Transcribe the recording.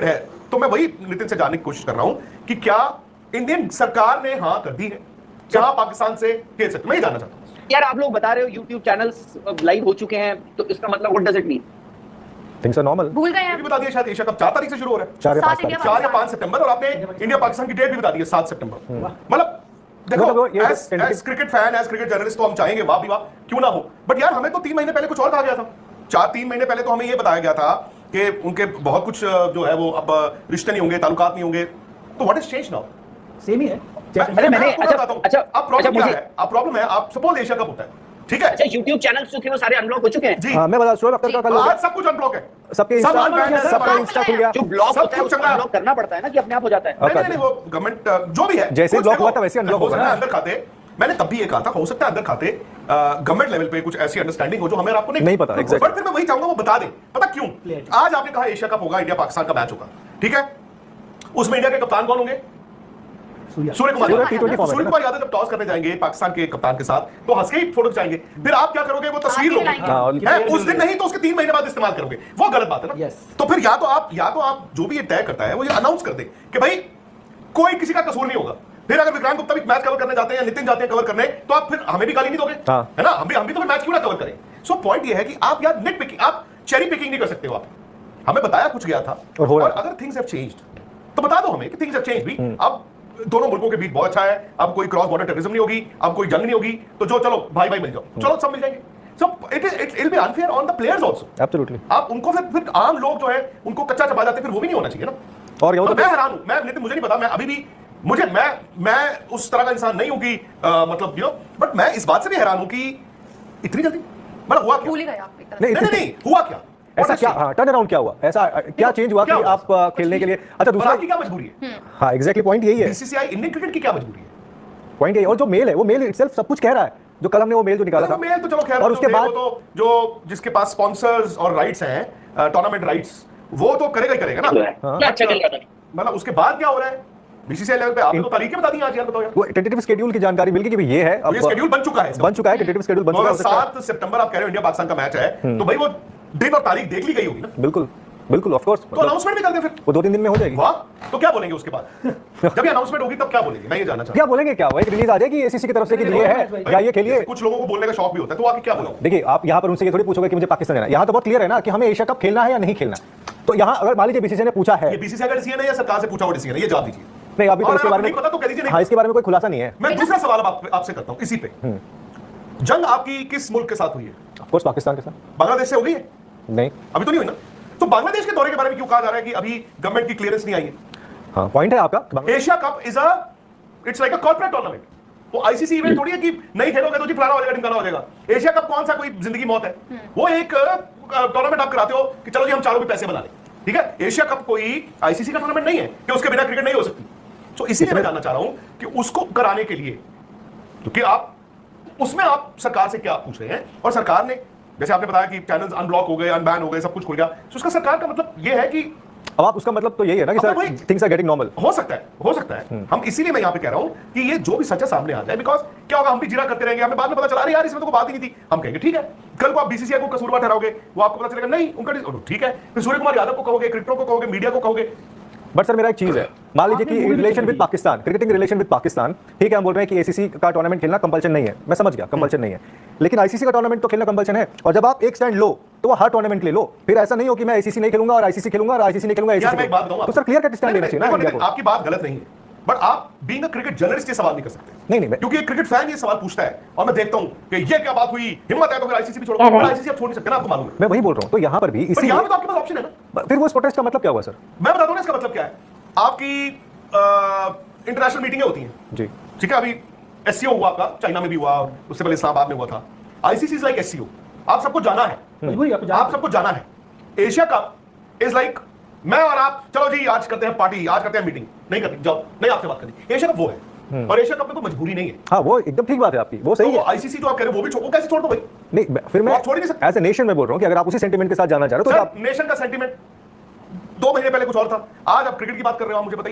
Related है, तो मैं वही नितिन से जानने की कोशिश कर रहा हूं कि क्या इंडियन सरकार ने हाँ कर दी है, क्या पाकिस्तान से खेल सकते, मैं ये जानना चाहता हूं। यार आप लोग बता रहे हो YouTube चैनल्स लाइव हो चुके हैं, तो इसका मतलब what does it mean? Things are normal. भूल गए हैं, बता दिया शायद एशिया कप 4 तारीख से शुरू हो रहा है, 4 या 5 सितंबर, और आपने इंडिया पाकिस्तान की डेट भी बता दी है 7 सितंबर। मतलब देखो, as cricket fan, as cricket journalist तो हम चाहेंगे वाह भी वाह क्यों ना हो, बट यार हमें तो 3 महीने पहले कुछ और कहा गया था। 3 महीने पहले तो हमें ये बताया गया था कि उनके बहुत कुछ जो है वो अब रिश्ते नहीं होंगे, ताल्लुकात नहीं होंगे, तो what is change now? Same ही है। मैंने अब प्रॉब्लम क्या है? अब प्रॉब्लम है, आप सपोज एशिया कप होता है, ठीक है, अच्छा YouTube चैनल्स जो थे वो सारे अनब्लॉक हो चुके हैं जी। मैं बता, शोएब अख्तर का कल आज सब कुछ अनब्लॉक है, सबके इंस्टा खुल गया। जो ब्लॉक होता है उसको अनब्लॉक करना पड़ता है ना, कि अपने आप हो जाता है। नहीं, वो गवर्नमेंट जो भी है, जैसे ब्लॉक हुआ था वैसे अनब्लॉक होगा ना। अंदर खाते, मैंने तब भी ये कहा था, हो सकता है अंदर खाते गवर्नमेंट लेवल पे कुछ ऐसी अंडरस्टैंडिंग हो जो हमें आपको नहीं पता। बट फिर मैं वही चाहूंगा वो बता दें, पता क्यों? आज आपने कहा एशिया कप होगा, इंडिया पाकिस्तान का मैच होगा, ठीक है, उसमें इंडिया के कप्तान कौन होंगे? सूर्य कुमार यादव जब टॉस करने जाएंगे पाकिस्तान के कप्तान के साथ, तो हंस के ही फोटो खिंचाएंगे, फिर आप क्या करोगे? वो तस्वीर लोगे, उस दिन नहीं तो उसके 3 महीने बाद इस्तेमाल करोगे, वो गलत बात है ना। तो फिर या तो आप जो भी ये तय करता है वो ये अनाउंस कर दे कि भाई कोई किसी का कसूर नहीं होगा। फिर अगर विक्रांत गुप्ता भी मैच कवर करने जाते हैं या नितिन जाते हैं कवर करने, तो आप फिर हमें भी गाली नहीं दोगे, है ना? हम भी तो फिर मैच क्यों ना कवर करें? सो पॉइंट ये है कि आप यार निट पिकिंग, आप चेरी पिकिंग नहीं कर सकते हो। आप हमें बताया कुछ गया था, और अगर थिंग्स हैव चेंज्ड तो बता दो हमें कि थिंग्स हैव चेंज्ड भी। अब दोनों मुल्कों के बीच बहुत अच्छा है, अब कोई क्रॉस बॉर्डर टेररिज्म नहीं होगी, अब कोई जंग नहीं होगी, तो जो चलो भाई भाई मिल जाओ, चलो सब मिल जाएंगे। So it will be unfair on the players also. Absolutely. आप उनको फिर आम लोग जो है उनको कच्चा चबा जाते, फिर वो भी नहीं होना चाहिए ना। और मैं हैरान हूं, मैं नितिन मुझे नहीं पता, मैं अभी भी मैं उस तरह का इंसान नहीं हूं कि मतलब बट मैं इस बात से भी हैरान हूं कि इतनी जल्दी मतलब हुआ क्या? भूल ही गए आप एक तरह से। नहीं हुआ क्या? ऐसा क्या टर्न अराउंड क्या हुआ? ऐसा क्या चेंज हुआ कि आप खेलने के लिए? अच्छा दूसरा की क्या मजबूरी है? हाँ एग्जैक्टली पॉइंट यही है, बीसीसीआई इंडियन क्रिकेट की क्या मजबूरी है? पॉइंट यही। और जो मेल है वो मेल इटसेल्फ सब कुछ कह रहा है, जो कलम ने वो मेल जो निकाला था, मेल तो चलो खैर, और उसके बाद तो जो जिसके पास स्पॉन्सर्स और राइट्स हैं, टूर्नामेंट राइट्स, वो तो करेगा ना। क्या अच्छा चल रहा था, मतलब उसके बाद क्या हो रहा है बीसीसीआई लेवल पे? आपने तो तारीखें बता दी आज, यार बताओ यार। वो टेंटेटिव शेड्यूल की जानकारी मिल गई कि ये है, अब ये शेड्यूल बन चुका है, टेंटेटिव शेड्यूल बन चुका है। 7 सितंबर आप कह रहे हो इंडिया पाकिस्तान का मैच है, तो भाई वो दिन और तारीख देख ली गई होगी ना? बिल्कुल ऑफ कोर्स। तो अनाउंसमेंट भी कर दे फिर, वो 2-3 दिन में हो जाएगी। वाह, तो क्या बोलेंगे उसके बाद? जब ये अनाउंसमेंट होगी तब क्या बोलेंगे, मैं ये जानना चाहता हूं। क्या बोलेंगे? क्या एक रिलीज आ जाएगी एसीसी की तरफ से कि ये है या ये खेलिए। कुछ लोगों को बोलने का शौक भी होता है, तो आके क्या बोलोगे? देखिए आप यहाँ पर उनसे ये थोड़ी पूछोगे कि मुझे पाकिस्तान जाना है, यहाँ तो बहुत क्लियर है ना कि हमें एशिया कप खेलना है या नहीं खेलना। तो यहाँ अगर मान लीजिए बीसीसीआई ने पूछा है, ये बीसीसीआई का डिसीजन है या सरकार से पूछा हुआ डिसीजन है, ये जवाब दीजिए। नहीं अभी तो इसके बारे में पता तो कह दीजिए। हाँ इसके बारे में कोई खुलासा नहीं है। मैं दूसरा सवाल आपसे करता हूं इसी पे, जंग आपकी किस मुल्क के साथ हुई है? ऑफ कोर्स पाकिस्तान के साथ। बांग्लादेश से हो गई है? नहीं अभी तो नहीं हुई ना। तो बांग्लादेश के दौरे के बारे में क्यों कहा जा रहा है कि अभी गवर्नमेंट की क्लियरेंस नहीं आई है? हाँ पॉइंट है आपका। Asia cup it's like a corporate tournament. वो आईसीसी इवेंट थोड़ी है कि नहीं खेलोगे तो जी फलाना हो जाएगा, ढिमकाना हो जाएगा। एशिया कप कौन सा कोई जिंदगी मौत है? वो एक टूर्नामेंट आप कराते हो कि चलो जी हम चारों भी पैसे बना लें, ठीक है। एशिया कप कोई आईसीसी का टूर्नामेंट नहीं है कि उसके बिना क्रिकेट नहीं हो सकती। तो इसीलिए मैं जानना चाह रहा हूं कि उसको कराने के लिए, क्योंकि आप उसमें आप सरकार से क्या पूछ रहे हैं, और सरकार ने जैसे आपने बताया कि चैनल्स अनब्लॉक हो गए, अनबैन हो गए, सब कुछ खुल गया, तो उसका सरकार का मतलब ये है कि अब आप उसका मतलब तो यही है ना कि sir things are getting normal. हो सकता है। हम इसीलिए मैं यहाँ पे कह रहा हूं कि ये जो भी सच्चा सामने आ जाए, बिकॉज क्या होगा, हम भी जिरा करते रहेंगे, हमें बाद में पता चला अरे यार इसमें तो कोई बात ही नहीं थी, हम कहेंगे ठीक है। कल को आप बीसीसीआई को कसूरवार ठहराओगे, वो आपको पता चलेगा नहीं उनका ठीक है, फिर सूर्य कुमार यादव को कहोगे, क्रिकेटरों को कहोगे, मीडिया को कहोगे। बट सर मेरा एक चीज है, मान लीजिए कि relation with Pakistan, cricketing relation with Pakistan, ठीक है हम बोल रहे हैं कि एसीसी का टूर्नामेंट खेलना कंपल्सन नहीं है, मैं समझ गया कंपल्सन नहीं है, लेकिन आईसीसी का टूर्नामेंट तो खेलना कंपल्सन है। और जब आप एक स्टैंड लो तो वो हर टूर्नामेंट ले लो, फिर ऐसा नहीं हो कि मैं आईसीसी नहीं खेलूंगा और आईसीसी खेलूंगा और आईसीसी नहीं खेलूंगा एसीसी। तो सर क्लियर कट स्टैंड लेना चाहिए ना इंडिया को। आपकी बात गलत नहीं है, बट आप बीइंग अ क्रिकेट जर्नलिस्ट ये सवाल नहीं कर सकते। नहीं क्योंकि एक क्रिकेट फैन ये सवाल पूछता है और मैं देखता हूं कि ये क्या बात हुई, हिम्मत है तो फिर आईसीसी भी छोड़ो, पर आईसीसी आप छोड़ नहीं सकते ना, आपको मालूम है। मैं वही बोल रहा हूं, तो यहां पर भी इसी यहां पे तो आपके पास ऑप्शन है ना। फिर वो प्रोटेस्ट का मतलब क्या हुआ सर? मैं बताता हूं इसका मतलब क्या है। आपकी इंटरनेशनल मीटिंगें होती हैं जी, ठीक है। अभी एससीओ हुआ आपका, चाइना में भी हुआ, उससे पहले इस्लामाबाद में हुआ था। आईसीसी इज लाइक एससीओ, आप सबको जाना है, आप सबको जाना है। एशिया कप इज लाइक मैं और आप, चलो जी आज करते हैं पार्टी, आज करते हैं मीटिंग, नहीं करते जाओ, नहीं आपसे बात करनी। एशिया कप वो है, और एशिया कप में कोई मजबूरी नहीं है। हाँ वो एकदम ठीक बात है आपकी, वो सही है। आईसीसी जो आप कह रहे हो वो भी वो कैसे छोड़ दो भाई? नहीं फिर मैं छोड़ नहीं सकते। एज ए नेशन में बोल रहा हूँ कि अगर आप उसी सेंटिमेंट के साथ जाना चाह रहे हो तो आप नेशन का सेंटिमेंट 2 महीने पहले कुछ और था, आज आप क्रिकेट की बात कर रहे हो, आप मुझे बताइए।